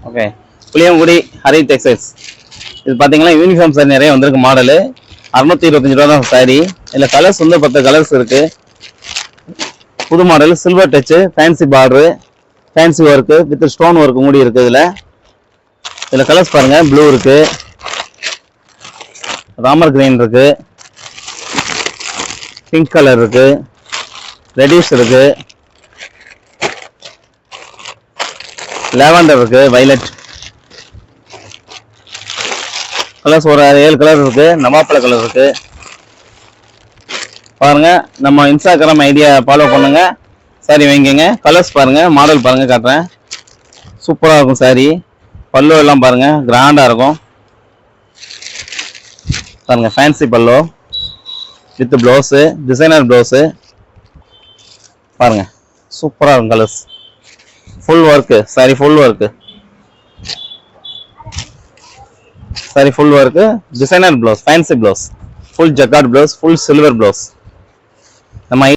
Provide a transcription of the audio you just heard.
Okay, Puliyangudi Hari textiles. இது பார்த்தீங்கன்னா uniform sorry நிறைய வந்திருக்கு. மாடலு 625 ரூபா தான் சாரி. இதில் கலர்ஸ் வந்து 10 கலர்ஸ் இருக்கு. புது model silver touch, fancy border, fancy work with stone work மூடி இருக்கு. இதில் கலர்ஸ் பாருங்க. ப்ளூ இருக்கு, ராமர் கிரீன் இருக்கு, பிங்க் கலர் இருக்கு, ரெடிஷ் இருக்கு, லாவெண்டர் இருக்கு, வைலட் கலர்ஸ் ஒரு 7 கலர் இருக்கு. நவாப்பழ கலர் இருக்கு. பாருங்க, நம்ம இன்ஸ்டாகிராம் ஐடியா ஃபாலோ பண்ணுங்க, சாரி வாங்கிக்கங்க. கலர்ஸ் பாருங்க, மாடல் பாருங்க, காட்டுறேன். சூப்பராக இருக்கும் சாரி. பல்லு எல்லாம் பாருங்க, கிராண்டா இருக்கும். பாருங்க, ஃபேன்சி பல்லு வித் ப்ளவுஸு, டிசைனர் ப்ளவுஸு பாருங்க, சூப்பராக இருக்கும். Colours full work sorry, full work sorry, full work, designer blouse, fancy blouse, full jacquard blouse, full silver blouse. நம்ம